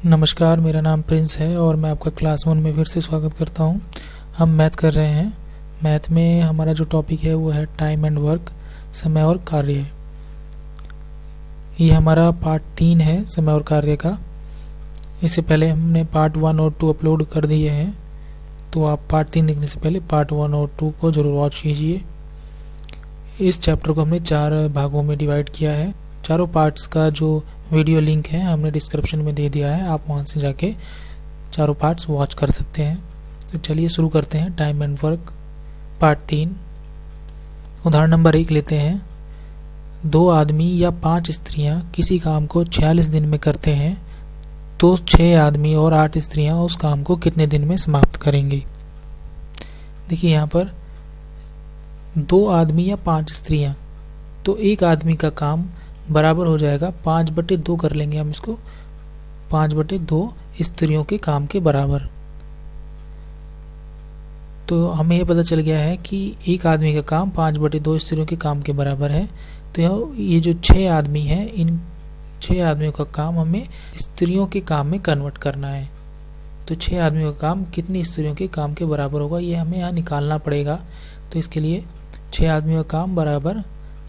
नमस्कार, मेरा नाम प्रिंस है और मैं आपका क्लास 1 में फिर से स्वागत करता हूं। हम मैथ कर रहे हैं। मैथ में हमारा जो टॉपिक है वो है टाइम एंड वर्क, समय और कार्य। ये हमारा पार्ट 3 है समय और कार्य का। इससे पहले हमने पार्ट 1 और 2 अपलोड कर दिए हैं, तो आप पार्ट 3 देखने से पहले पार्ट 1 और 2 को ज़रूर वॉच कीजिए। इस चैप्टर को हमने 4 भागों में डिवाइड किया है। चारों पार्ट्स का जो वीडियो लिंक है हमने डिस्क्रिप्शन में दे दिया है, आप वहां से जाके चारों पार्ट्स वॉच कर सकते हैं। तो चलिए शुरू करते हैं। Time and work part 3। उदाहरण नंबर 1 लेते हैं। 2 आदमी या 5 स्त्रियां किसी काम को 46 दिन में करते हैं, तो 6 आदमी और 8 स्त्रियां उस काम को कितने दिन में समाप्त करेंगे। देखिए यहाँ पर 2 आदमी या 5 स्त्रियां, तो एक आदमी का काम बराबर हो जाएगा 5/2 कर लेंगे हम इसको, 5/2 स्त्रियों के काम के बराबर। तो हमें ये पता चल गया है कि एक आदमी का काम 5/2 स्त्रियों के काम के बराबर है। तो ये जो 6 आदमी हैं, इन 6 आदमियों का काम हमें स्त्रियों के काम में कन्वर्ट करना है। तो 6 आदमियों का काम कितनी स्त्रियों के काम के बराबर होगा, ये हमें यहाँ निकालना पड़ेगा। तो इसके लिए 6 आदमियों का काम बराबर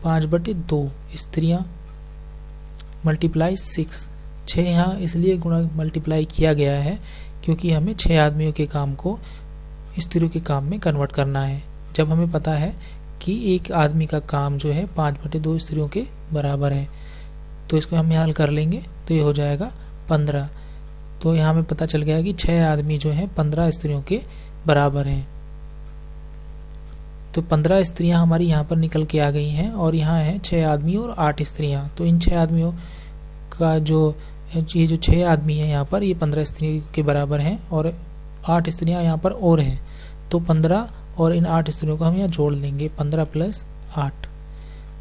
5/2 स्त्रियाँ मल्टीप्लाई 6। 6 यहाँ इसलिए गुणा मल्टीप्लाई किया गया है क्योंकि हमें 6 आदमियों के काम को स्त्रियों के काम में कन्वर्ट करना है। जब हमें पता है कि एक आदमी का काम जो है 5/2 स्त्रियों के बराबर है, तो इसको हम यहाँ हल कर लेंगे तो ये हो जाएगा 15। तो यहाँ हमें पता चल गया कि 6 आदमी जो हैं 15 स्त्रियों के बराबर हैं। तो 15 स्त्रियां हमारी यहाँ पर निकल के आ गई हैं और यहाँ है 6 आदमी और 8 स्त्रियां। तो इन 6 आदमियों का ये जो 6 आदमी हैं यहाँ पर, ये 15 स्त्रियों के बराबर हैं और 8 स्त्रियां यहाँ पर और हैं। तो 15 और इन 8 स्त्रियों को हम यहाँ जोड़ लेंगे, 15 + 8,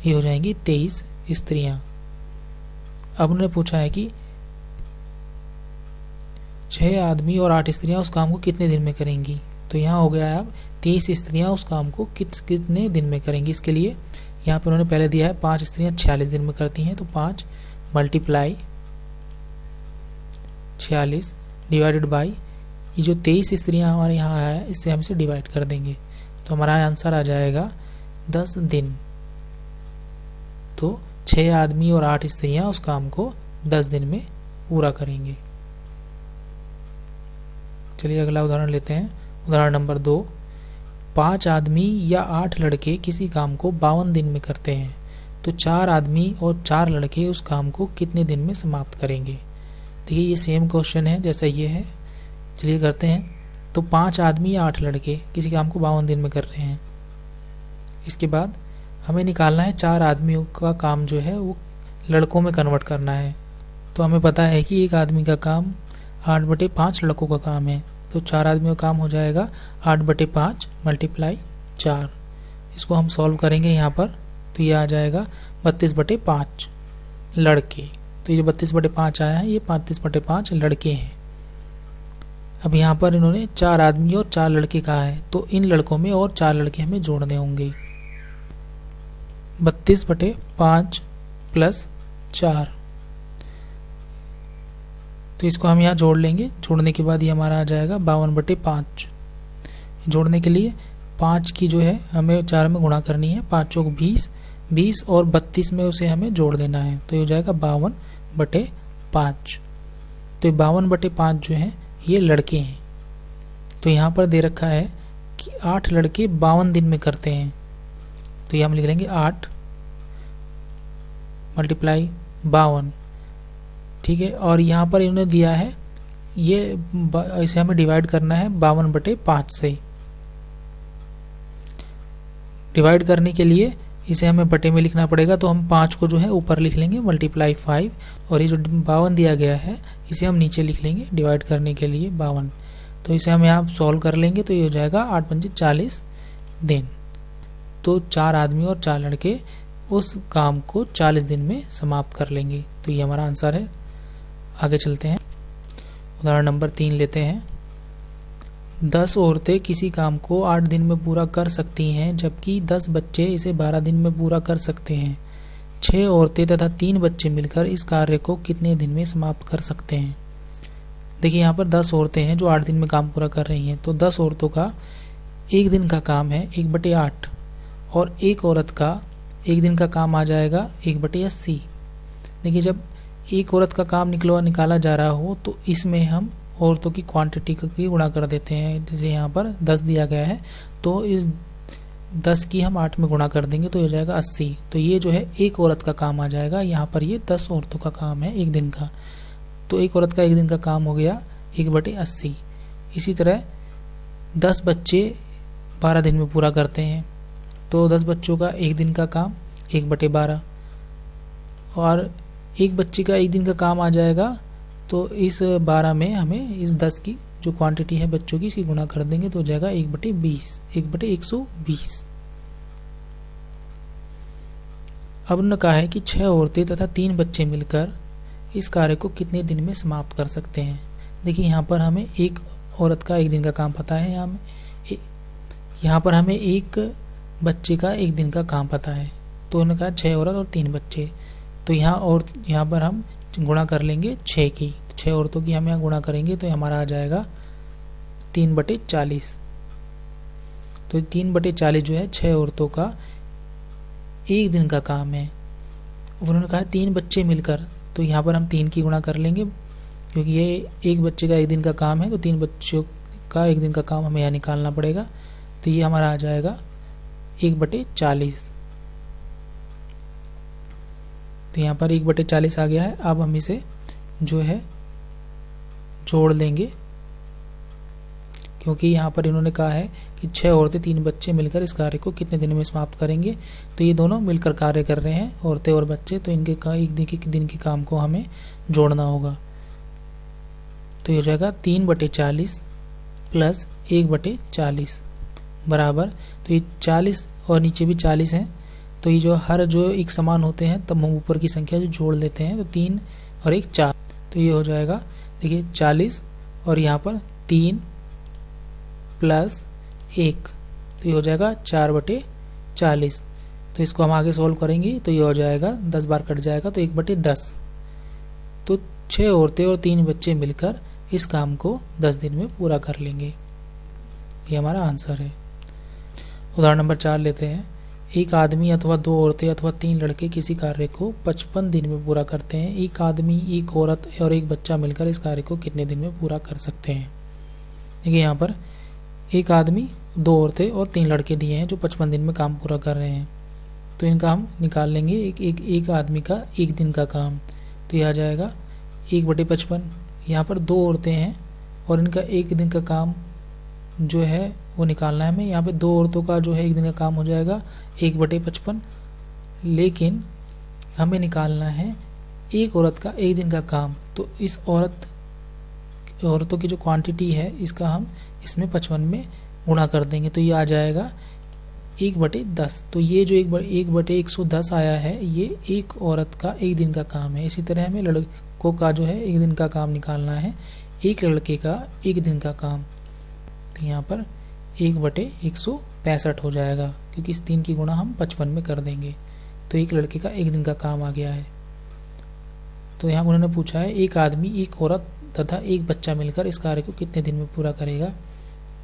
ये हो जाएंगी 23 स्त्रियां। अब उन्होंने पूछा है कि 6 आदमी और 8 स्त्रियां उस काम को कितने दिन में करेंगी। तो यहाँ हो गया है अब 23 स्त्रियां उस काम को कितने दिन में करेंगी। इसके लिए यहाँ पर उन्होंने पहले दिया है 5 स्त्रियां 46 दिन में करती हैं, तो 5 × 46 डिवाइडेड बाई ये जो 23 स्त्रियां हमारे यहाँ आया है, इससे हम इसे डिवाइड कर देंगे तो हमारा आंसर आ जाएगा 10 दिन। तो 6 आदमी और 8 स्त्रियां उस काम को 10 दिन में पूरा करेंगे। चलिए अगला उदाहरण लेते हैं। उदाहरण नंबर 2। 5 आदमी या 8 लड़के किसी काम को 52 दिन में करते हैं, तो 4 आदमी और 4 लड़के उस काम को कितने दिन में समाप्त करेंगे। देखिए ये सेम क्वेश्चन है जैसा ये है। चलिए करते हैं। तो 5 आदमी या 8 लड़के किसी काम को 52 दिन में कर रहे हैं। इसके बाद हमें निकालना है 4 आदमियों का काम जो है वो लड़कों में कन्वर्ट करना है। तो हमें पता है कि एक आदमी का काम 8/5 लड़कों का काम है, तो 4 आदमियों का काम हो जाएगा 8/5 × 4। इसको हम सॉल्व करेंगे यहाँ पर, तो ये आ जाएगा 32/5 लड़के। तो ये 32/5 आया है, ये 35/5 लड़के हैं। अब यहाँ पर इन्होंने 4 आदमी और 4 लड़के कहा है, तो इन लड़कों में और 4 लड़के हमें जोड़ने होंगे। 32/5 + 4, तो इसको हम यहाँ जोड़ लेंगे। जोड़ने के बाद ये हमारा आ जाएगा 52/5। जोड़ने के लिए 5 की जो है हमें 4 में गुणा करनी है, 5 चौक 20, 20 और 32 में उसे हमें जोड़ देना है, तो ये हो जाएगा 52/5। तो ये 52/5 जो है ये लड़के हैं। तो यहाँ पर दे रखा है कि 8 लड़के 52 दिन में करते हैं, तो ये हम लिख लेंगे 8 × 52, ठीक है। और यहाँ पर इन्होंने दिया है ये इसे हमें डिवाइड करना है 52/5 से। डिवाइड करने के लिए इसे हमें बटे में लिखना पड़ेगा, तो हम 5 को जो है ऊपर लिख लेंगे × 5, और ये जो 52 दिया गया है इसे हम नीचे लिख लेंगे डिवाइड करने के लिए 52। तो इसे हम यहाँ सॉल्व कर लेंगे तो ये हो जाएगा 8 × 5 = 40 दिन। तो 4 आदमी और 4 लड़के उस काम को 40 दिन में समाप्त कर लेंगे। तो ये हमारा आंसर है। आगे चलते हैं। उदाहरण नंबर 3 लेते हैं। 10 औरतें किसी काम को 8 दिन में पूरा कर सकती हैं, जबकि 10 बच्चे इसे 12 दिन में पूरा कर सकते हैं। 6 औरतें तथा 3 बच्चे मिलकर इस कार्य को कितने दिन में समाप्त कर सकते हैं। देखिए यहाँ पर 10 औरतें हैं जो 8 दिन में काम पूरा कर रही हैं, तो 10 औरतों का एक दिन का काम है 1/8 और एक औरत का एक दिन का काम आ जाएगा 1/80। देखिए जब एक औरत का काम निकाला जा रहा हो तो इसमें हम औरतों की क्वांटिटी की गुणा कर देते हैं। जैसे यहाँ पर 10 दिया गया है तो इस 10 की हम 8 में गुणा कर देंगे तो हो जाएगा 80। तो ये जो है एक औरत का काम आ जाएगा, यहाँ पर ये 10 औरतों का काम है एक दिन का, तो एक औरत का एक दिन का काम हो गया 1/80। इसी तरह 10 बच्चे 12 दिन में पूरा करते हैं, तो 10 बच्चों का एक दिन का काम 1/12 और एक बच्चे का एक दिन का काम आ जाएगा। तो इस 12 में हमें इस 10 की जो क्वांटिटी है बच्चों की इसकी गुणा कर देंगे तो हो जाएगा 1/20, 1/120। अब उन्होंने कहा है कि 6 औरतें तथा 3 बच्चे मिलकर इस कार्य को कितने दिन में समाप्त कर सकते हैं। देखिए यहाँ पर हमें एक औरत का एक दिन का काम पता है, यहाँ पर हमें एक बच्चे का एक दिन का काम पता है, तो उन्होंने कहा 6 औरत और 3 बच्चे। तो यहाँ पर हम गुणा कर लेंगे 6 की, 6 औरतों की हम यहाँ गुणा करेंगे तो हमारा आ जाएगा 3/40। तो 3/40 जो है 6 औरतों का एक दिन का काम है। उन्होंने कहा 3 बच्चे मिलकर, तो यहाँ पर हम 3 की गुणा कर लेंगे क्योंकि ये एक बच्चे का एक दिन का काम है, तो 3 बच्चों का एक दिन का काम हमें यहाँ निकालना पड़ेगा। तो ये हमारा आ जाएगा 1/40। तो यहाँ पर 1/40 आ गया है। अब हम इसे जो है जोड़ लेंगे क्योंकि यहाँ पर इन्होंने कहा है कि 6 औरतें 3 बच्चे मिलकर इस कार्य को कितने दिन में समाप्त करेंगे। तो ये दोनों मिलकर कार्य कर रहे हैं, औरतें और बच्चे, तो इनके एक दिन के काम को हमें जोड़ना होगा। तो ये हो जाएगा 3/40 प्लस 1/40 बराबर, तो ये 40 और नीचे भी 40 हैं, तो ये जो एक समान होते हैं तब हम ऊपर की संख्या जो जोड़ लेते हैं, तो 3 और 1 4, तो ये हो जाएगा देखिए 40 और यहाँ पर 3 प्लस 1, तो ये हो जाएगा 4/40। तो इसको हम आगे सोल्व करेंगे तो ये हो जाएगा 10 बार कट जाएगा तो 1/10। तो 6 औरतें और 3 बच्चे मिलकर इस काम को 10 दिन में पूरा कर लेंगे। ये हमारा आंसर है। उदाहरण नंबर 4 लेते हैं। एक आदमी अथवा 2 औरतें अथवा 3 लड़के किसी कार्य को 55 दिन में पूरा करते हैं। एक आदमी, एक औरत और एक बच्चा मिलकर इस कार्य को कितने दिन में पूरा कर सकते हैं। देखिए यहाँ पर एक आदमी, 2 औरतें और 3 लड़के दिए हैं जो 55 दिन में काम पूरा कर रहे हैं, तो इनका हम निकाल लेंगे। एक आदमी का एक दिन का काम, तो यह आ जाएगा 1/55। यहाँ पर 2 औरतें हैं और इनका एक दिन का काम जो है वो निकालना है हमें। यहाँ पे 2 औरतों का जो है एक दिन का काम हो जाएगा 1/55, लेकिन हमें निकालना है एक औरत का एक दिन का काम। तो इस औरतों की जो क्वांटिटी है इसका हम इसमें 55 में गुणा कर देंगे, तो ये आ जाएगा 1/10। तो ये जो 1/110 आया है ये एक औरत का एक दिन का काम है। इसी तरह हमें लड़कों का जो है एक दिन का काम निकालना है, एक लड़के का एक दिन का काम, तो यहाँ पर 1/165 हो जाएगा क्योंकि इस 3 की गुणा हम 55 में कर देंगे, तो एक लड़के का एक दिन का काम आ गया है। तो यहाँ उन्होंने पूछा है एक आदमी, एक औरत तथा एक बच्चा मिलकर इस कार्य को कितने दिन में पूरा करेगा।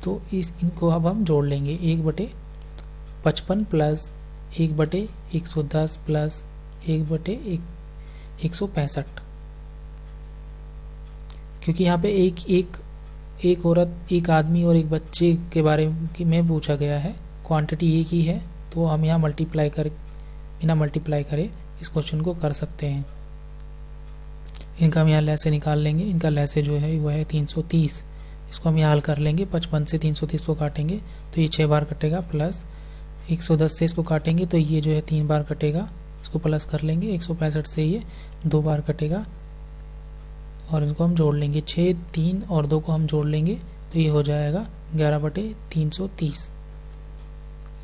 तो इनको अब हम जोड़ लेंगे, 1/55 प्लस 1/110 प्लस 1/165, क्योंकि यहाँ पे एक औरत, एक आदमी और एक बच्चे के बारे में पूछा गया है, क्वांटिटी एक ही है, तो हम यहाँ बिना मल्टीप्लाई करे इस क्वेश्चन को कर सकते हैं। इनका हम यहाँ लैसे निकाल लेंगे। इनका लैसे जो है वो है 330, इसको हम यहाँ हल कर लेंगे। 55 से 330 को काटेंगे तो ये 6 बार कटेगा, प्लस 110 से इसको काटेंगे तो ये जो है 3 बार कटेगा, इसको प्लस कर लेंगे। 165 से ये 2 बार कटेगा और इनको हम जोड़ लेंगे, 6, 3 और 2 को हम जोड़ लेंगे तो ये हो जाएगा 11/330।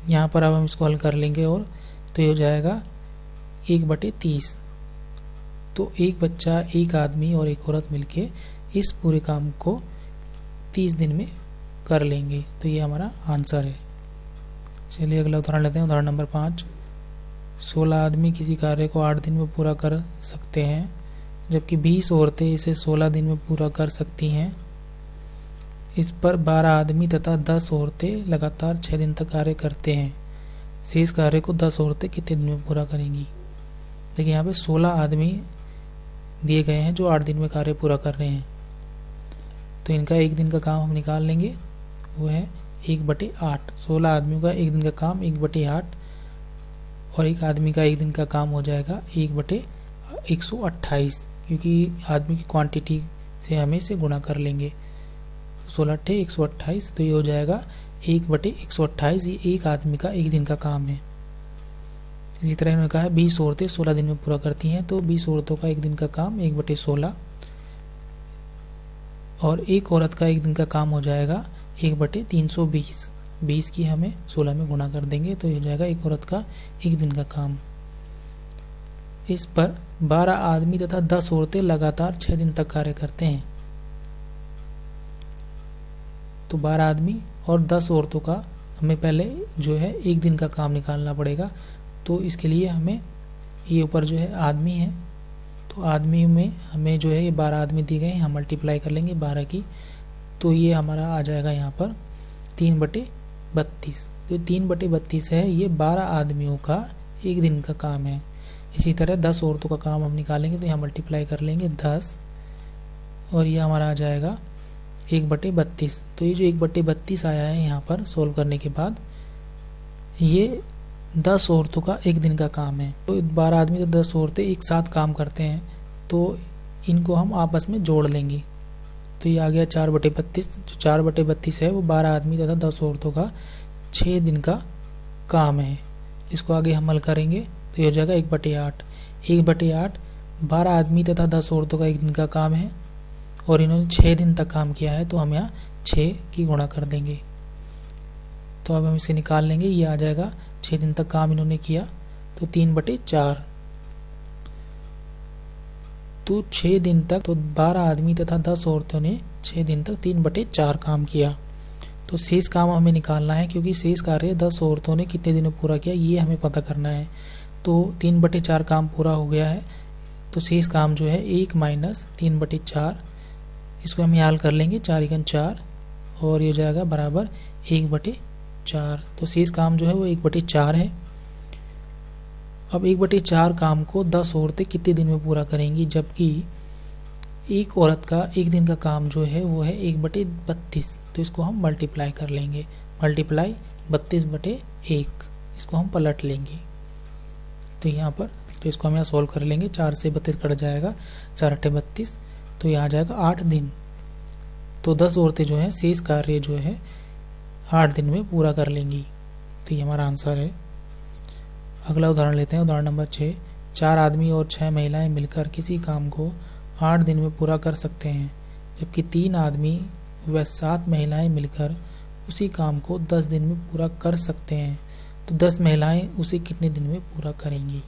यहाँ पर अब हम इसको हल कर लेंगे और तो ये हो जाएगा 1/30। तो एक बच्चा, एक आदमी और एक औरत मिलके इस पूरे काम को 30 दिन में कर लेंगे, तो ये हमारा आंसर है। चलिए अगला उदाहरण लेते हैं। उदाहरण नंबर 5। 16 आदमी किसी कार्य को 8 दिन में पूरा कर सकते हैं जबकि 20 औरतें इसे 16 दिन में पूरा कर सकती हैं। इस पर 12 आदमी तथा 10 औरतें लगातार 6 दिन तक कार्य करते हैं। शेष कार्य को 10 औरतें कितने दिन में पूरा करेंगी। देखिए यहाँ पे 16 आदमी दिए गए हैं जो 8 दिन में कार्य पूरा कर रहे हैं, तो इनका एक दिन का काम हम निकाल लेंगे, वो है 1/8। 16 आदमियों का एक दिन का काम 1/8 और एक आदमी का एक दिन का काम हो जाएगा 1/128, क्योंकि आदमी की क्वांटिटी से हमें इसे गुणा कर लेंगे। 16 × 128, तो ये हो जाएगा 1/128। ये एक आदमी का एक दिन का काम है। इसी तरह इन्होंने कहा है 20 औरतें 16 दिन में पूरा करती हैं, तो 20 औरतों का एक दिन का काम 1/16 और एक औरत का एक दिन का काम हो जाएगा 1/320। 20 की हमें 16 में गुणा कर देंगे, तो ये हो जाएगा एक औरत का एक दिन का काम। इस पर 12 आदमी तथा 10 औरतें लगातार 6 दिन तक कार्य करते हैं। तो 12 आदमी और 10 औरतों का हमें पहले जो है एक दिन का काम निकालना पड़ेगा। तो इसके लिए हमें ये ऊपर जो है आदमी है, तो आदमी में हमें जो है ये 12 आदमी दिए गए हैं, हम मल्टीप्लाई कर लेंगे 12 की, तो ये हमारा आ जाएगा यहाँ पर 3/32। तो 3/32 है, ये 12 आदमियों का एक दिन का काम है। इसी तरह 10 औरतों का काम हम निकालेंगे, तो यहाँ मल्टीप्लाई कर लेंगे 10 और ये हमारा आ जाएगा 1/32। तो ये जो 1/32 आया है यहाँ पर सोल्व करने के बाद, ये 10 औरतों का एक दिन का काम है। तो 12 आदमी तो 10 औरतें एक साथ काम करते हैं, तो इनको हम आपस में जोड़ लेंगे। तो ये आ गया 4/32। जो 4/32 है वो 12 आदमी तथा 10 औरतों का 6 दिन का काम है। इसको आगे हम हल करेंगे, तो ये हो जाएगा 1/8। 1/8 12 आदमी तथा 10 औरतों का एक दिन का काम है और इन्होंने 6 दिन तक काम किया है, तो हम यहाँ 6 की गुणा कर देंगे। तो अब हम इसे निकाल लेंगे, ये आ जाएगा 6 दिन तक काम इन्होंने किया, तो 3/4। तो 6 दिन तक, तो 12 आदमी तथा 10 औरतों ने 6 दिन तक 3/4 काम किया। तो शेष काम हमें निकालना है, क्योंकि शेष कार्य 10 औरतों ने कितने दिन में पूरा किया ये हमें पता करना है। तो 3/4 काम पूरा हो गया है, तो शेष काम जो है 1 - 3/4, इसको हम हल कर लेंगे, 4 × 4 और ये जाएगा बराबर 1/4। तो शेष काम जो है वो 1/4 है। अब 1/4 काम को 10 औरतें कितने दिन में पूरा करेंगी, जबकि एक औरत का एक दिन का काम जो है वो है 1/32। तो इसको हम मल्टीप्लाई कर लेंगे, मल्टीप्लाई 32/1, इसको हम पलट लेंगे। तो यहाँ पर, तो इसको हम यहाँ सोल्व कर लेंगे, 4 से 32 कट जाएगा, 4 × 8 = 32, तो यहाँ आ जाएगा 8 दिन। तो 10 औरतें जो हैं शेष कार्य जो है 8 दिन में पूरा कर लेंगी। तो ये हमारा आंसर है। अगला उदाहरण लेते हैं, उदाहरण नंबर 6। 4 आदमी और 6 महिलाएं मिलकर किसी काम को 8 दिन में पूरा कर सकते हैं, जबकि 3 आदमी व 7 महिलाएं मिलकर उसी काम को 10 दिन में पूरा कर सकते हैं। तो 10 महिलाएं उसे कितने दिन में पूरा करेंगी।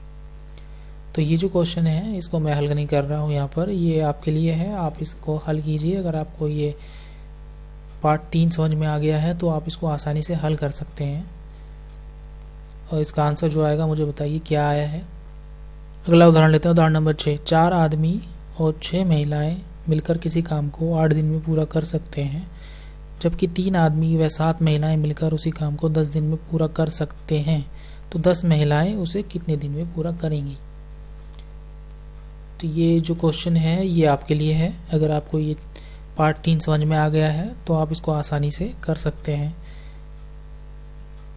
तो ये जो क्वेश्चन है इसको मैं हल नहीं कर रहा हूँ यहाँ पर, ये आपके लिए है, आप इसको हल कीजिए। अगर आपको ये पार्ट 3 समझ में आ गया है तो आप इसको आसानी से हल कर सकते हैं। और इसका आंसर जो आएगा मुझे बताइए क्या आया है। अगला उदाहरण लेते हैं, उदाहरण नंबर 6। 4 आदमी और 6 महिलाएं मिलकर किसी काम को 8 दिन में पूरा कर सकते हैं, जबकि 3 आदमी व 7 महिलाएं मिलकर उसी काम को 10 दिन में पूरा कर सकते हैं। तो 10 महिलाएं उसे कितने दिन में पूरा करेंगी। तो ये जो क्वेश्चन है ये आपके लिए है। अगर आपको ये पार्ट 3 समझ में आ गया है तो आप इसको आसानी से कर सकते हैं।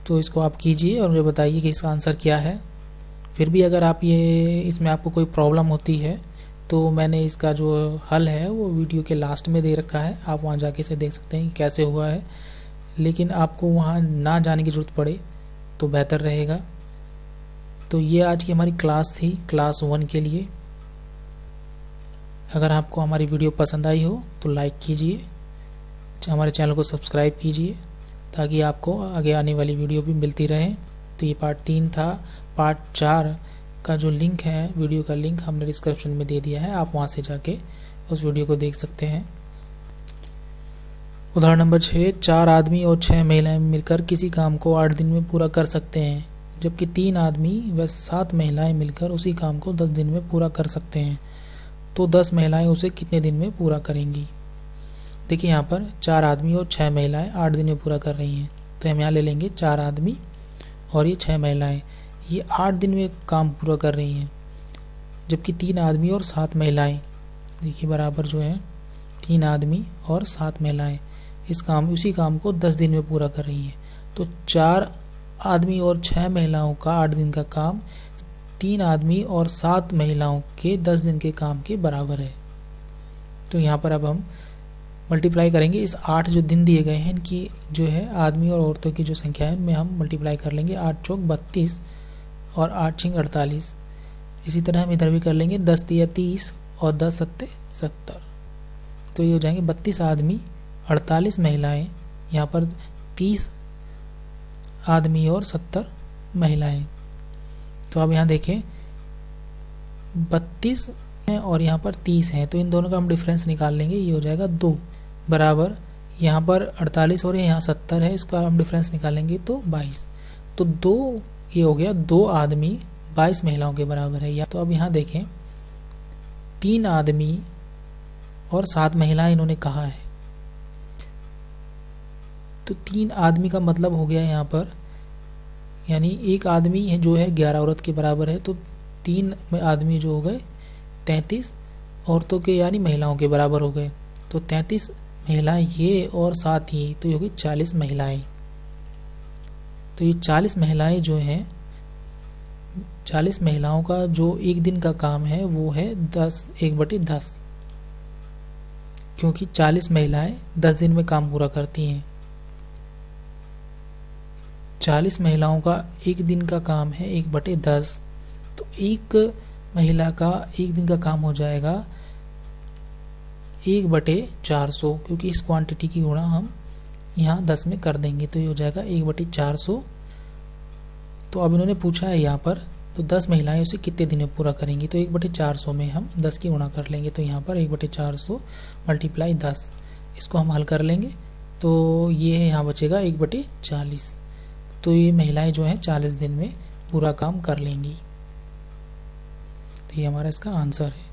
तो इसको आप कीजिए और मुझे बताइए कि इसका आंसर क्या है। फिर भी अगर आप ये इसमें आपको कोई प्रॉब्लम होती है तो मैंने इसका जो हल है वो वीडियो के लास्ट में दे रखा है, आप वहाँ जाके इसे देख सकते हैं कि कैसे हुआ है। लेकिन आपको वहाँ ना जाने की ज़रूरत पड़े तो बेहतर रहेगा। तो ये आज की हमारी क्लास थी, क्लास 1 के लिए। अगर आपको हमारी वीडियो पसंद आई हो तो लाइक कीजिए, हमारे चैनल को सब्सक्राइब कीजिए ताकि आपको आगे आने वाली वीडियो भी मिलती रहे। तो ये पार्ट 3 था। पार्ट 4 का जो लिंक है, वीडियो का लिंक हमने डिस्क्रिप्शन में दे दिया है, आप वहाँ से जाके उस वीडियो को देख सकते हैं। उदाहरण नंबर 6। 4 आदमी और 6 महिलाएं मिलकर किसी काम को 8 दिन में पूरा कर सकते हैं, जबकि 3 आदमी व 7 महिलाएं मिलकर उसी काम को 10 दिन में पूरा कर सकते हैं। तो 10 महिलाएं उसे कितने दिन में पूरा करेंगी। देखिए यहाँ पर 4 आदमी और 6 महिलाएं 8 दिन में पूरा कर रही हैं, तो हम यहाँ ले लेंगे 4 आदमी और ये 6 महिलाएं, ये 8 दिन में काम पूरा कर रही हैं, जबकि 3 आदमी और 7 महिलाएं, देखिए बराबर जो है 3 आदमी और 7 महिलाएं उसी काम को 10 दिन में पूरा कर रही हैं। तो 4 आदमी और 6 महिलाओं का 8 दिन का काम 3 आदमी और 7 महिलाओं के 10 दिन के काम के बराबर है। तो यहाँ पर अब हम मल्टीप्लाई करेंगे, इस 8 जो दिन दिए गए हैं इनकी जो है आदमी और औरतों की जो संख्या है उनमें हम मल्टीप्लाई कर लेंगे। 8 चौक 32 और 8 छिंग 48। इसी तरह हम इधर भी कर लेंगे, 10 तिया 30 और 10 सत्ते 70। तो ये हो जाएंगे 32 आदमी 48 महिलाएं, यहाँ पर 30 आदमी और 70 महिलाएं। तो अब यहाँ देखें 32 हैं और यहाँ पर 30 हैं, तो इन दोनों का हम डिफरेंस निकाल लेंगे। ये हो जाएगा 2 बराबर, यहाँ पर 48 और यहाँ 70 है, इसका हम डिफरेंस निकालेंगे तो 22। तो 2 ये हो गया 2 आदमी 22 महिलाओं के बराबर है। या तो अब यहाँ देखें 3 आदमी और 7 महिलाएं इन्होंने कहा है, तो 3 आदमी का मतलब हो गया यहाँ पर, यानी एक आदमी है जो है 11 औरत के बराबर है, तो 3 आदमी जो हो गए 33 औरतों के यानी महिलाओं के बराबर हो गए। तो 33 महिलाएं ये और 7 ये, तो ये होगी 40 महिलाएं। तो ये 40 महिलाएं जो हैं, 40 महिलाओं का जो एक दिन का काम है वो है 1/10, क्योंकि 40 महिलाएं 10 दिन में काम पूरा करती हैं। 40 महिलाओं का एक दिन का काम है 1/10, तो एक महिला का एक दिन का काम हो जाएगा 1/400, क्योंकि इस क्वांटिटी की गुणा हम यहाँ 10 में कर देंगे, तो ये हो जाएगा 1/400। तो अब इन्होंने पूछा है यहाँ पर, तो 10 महिलाएं उसे कितने दिन में पूरा करेंगी, तो 1/400 में हम 10 की गुणा कर लेंगे, तो यहाँ पर 1/400 × 10, इसको हम हल कर लेंगे, तो ये यहाँ बचेगा 1/40। तो ये महिलाएं जो हैं 40 दिन में पूरा काम कर लेंगी। तो ये हमारा इसका आंसर है।